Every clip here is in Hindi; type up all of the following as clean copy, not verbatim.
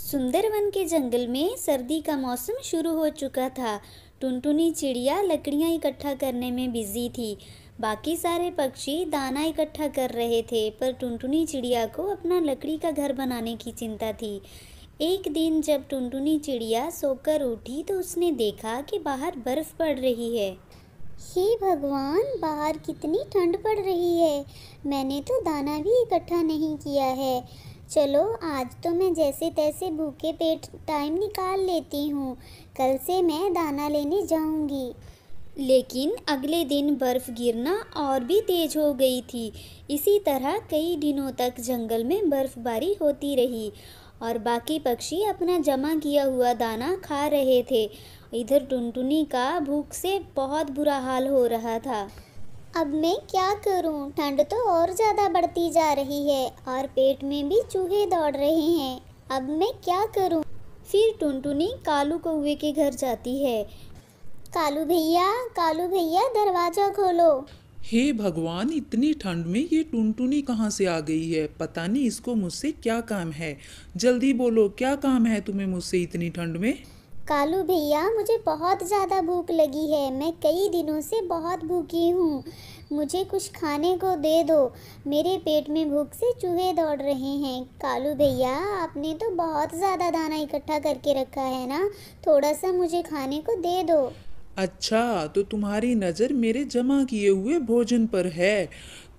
सुंदरवन के जंगल में सर्दी का मौसम शुरू हो चुका था। टुनटुनी चिड़िया लकड़ियाँ इकट्ठा करने में बिजी थी। बाकी सारे पक्षी दाना इकट्ठा कर रहे थे, पर टुनटुनी चिड़िया को अपना लकड़ी का घर बनाने की चिंता थी। एक दिन जब टुनटुनी चिड़िया सोकर उठी तो उसने देखा कि बाहर बर्फ पड़ रही है। हे भगवान, बाहर कितनी ठंड पड़ रही है। मैंने तो दाना भी इकट्ठा नहीं किया है। चलो, आज तो मैं जैसे तैसे भूखे पेट टाइम निकाल लेती हूँ। कल से मैं दाना लेने जाऊँगी। लेकिन अगले दिन बर्फ गिरना और भी तेज हो गई थी। इसी तरह कई दिनों तक जंगल में बर्फबारी होती रही और बाकी पक्षी अपना जमा किया हुआ दाना खा रहे थे। इधर टुनटुनी का भूख से बहुत बुरा हाल हो रहा था। अब मैं क्या करूं? ठंड तो और ज़्यादा बढ़ती जा रही है और पेट में भी चूहे दौड़ रहे हैं। अब मैं क्या करूं? फिर टुनटुनी कालू कौवे के घर जाती है। कालू भैया, दरवाज़ा खोलो। हे भगवान, इतनी ठंड में ये टुनटुनी कहाँ से आ गई है? पता नहीं इसको मुझसे क्या काम है। जल्दी बोलो, क्या काम है तुम्हें मुझसे इतनी ठंड में? कालू भैया, मुझे बहुत ज़्यादा भूख लगी है। मैं कई दिनों से बहुत भूखी हूँ। मुझे कुछ खाने को दे दो। मेरे पेट में भूख से चूहे दौड़ रहे हैं। कालू भैया, आपने तो बहुत ज़्यादा दाना इकट्ठा करके रखा है ना, थोड़ा सा मुझे खाने को दे दो। अच्छा, तो तुम्हारी नज़र मेरे जमा किए हुए भोजन पर है।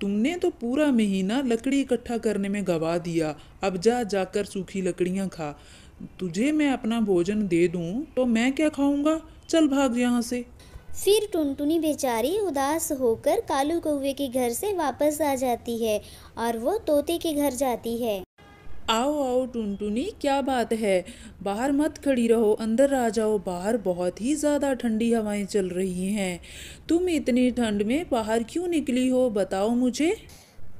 तुमने तो पूरा महीना लकड़ी इकट्ठा करने में गवा दिया। अब जाकर सूखी लकड़ियाँ खा। तुझे मैं अपना भोजन दे दूँ तो मैं क्या खाऊंगा? चल भाग यहाँ से। फिर टुनटुनी बेचारी उदास होकर कालू कौवे के घर से वापस आ जाती है और वो तोते के घर जाती है। आओ आओ टुनटुनी, क्या बात है? बाहर मत खड़ी रहो, अंदर आ जाओ। बाहर बहुत ही ज़्यादा ठंडी हवाएं चल रही हैं। तुम इतनी ठंड में बाहर क्यों निकली हो, बताओ मुझे।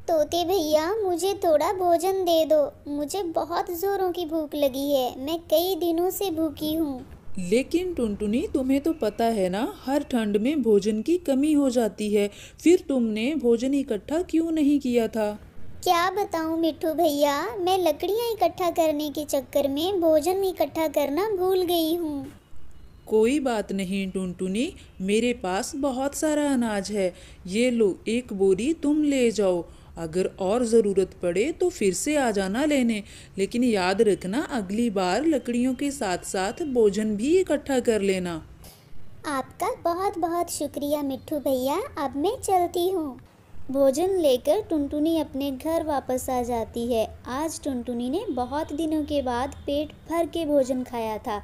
तोते भैया, मुझे थोड़ा भोजन दे दो। मुझे बहुत ज़ोरों की भूख लगी है। मैं कई दिनों से भूखी हूँ। लेकिन टुनटुनी, तुम्हें तो पता है ना, हर ठंड में भोजन की कमी हो जाती है। फिर तुमने भोजन इकट्ठा क्यों नहीं किया था? क्या बताऊं मिट्ठू भैया, मैं लकड़ियां इकट्ठा करने के चक्कर में भोजन इकट्ठा करना भूल गई हूँ। कोई बात नहीं टुनटुनी, मेरे पास बहुत सारा अनाज है। ये लो, एक बोरी तुम ले जाओ। अगर और ज़रूरत पड़े तो फिर से आ जाना लेने। लेकिन याद रखना, अगली बार लकड़ियों के साथ साथ भोजन भी इकट्ठा कर लेना। आपका बहुत बहुत शुक्रिया मिट्ठू भैया। अब मैं चलती हूँ। भोजन लेकर टुनटुनी अपने घर वापस आ जाती है। आज टुनटुनी ने बहुत दिनों के बाद पेट भर के भोजन खाया था।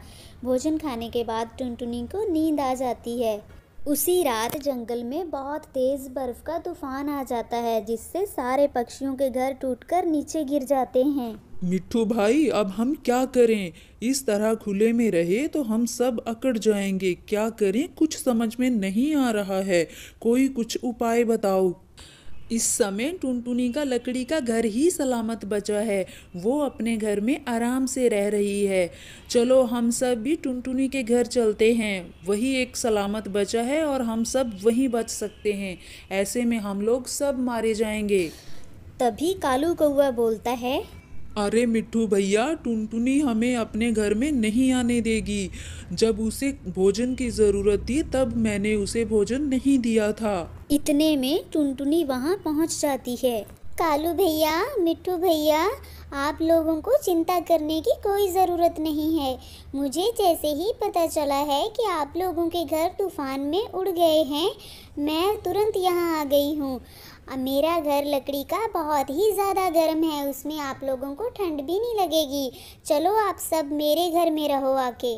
भोजन खाने के बाद टुनटुनी को नींद आ जाती है। उसी रात जंगल में बहुत तेज़ बर्फ़ का तूफान आ जाता है, जिससे सारे पक्षियों के घर टूटकर नीचे गिर जाते हैं। मिट्ठू भाई, अब हम क्या करें? इस तरह खुले में रहे तो हम सब अकड़ जाएंगे। क्या करें, कुछ समझ में नहीं आ रहा है। कोई कुछ उपाय बताओ। इस समय टुनटुनी का लकड़ी का घर ही सलामत बचा है। वो अपने घर में आराम से रह रही है। चलो, हम सब भी टुनटुनी के घर चलते हैं। वही एक सलामत बचा है और हम सब वहीं बच सकते हैं। ऐसे में हम लोग सब मारे जाएंगे। तभी कालू कौवा बोलता है, अरे मिट्ठू भैया, टुनटुनी हमें अपने घर में नहीं आने देगी। जब उसे भोजन की ज़रूरत थी तब मैंने उसे भोजन नहीं दिया था। इतने में टुनटुनी वहाँ पहुँच जाती है। कालू भैया, मिट्ठू भैया, आप लोगों को चिंता करने की कोई ज़रूरत नहीं है। मुझे जैसे ही पता चला है कि आप लोगों के घर तूफान में उड़ गए हैं, मैं तुरंत यहाँ आ गई हूँ। मेरा घर लकड़ी का बहुत ही ज़्यादा गर्म है, उसमें आप लोगों को ठंड भी नहीं लगेगी। चलो, आप सब मेरे घर में रहो आके।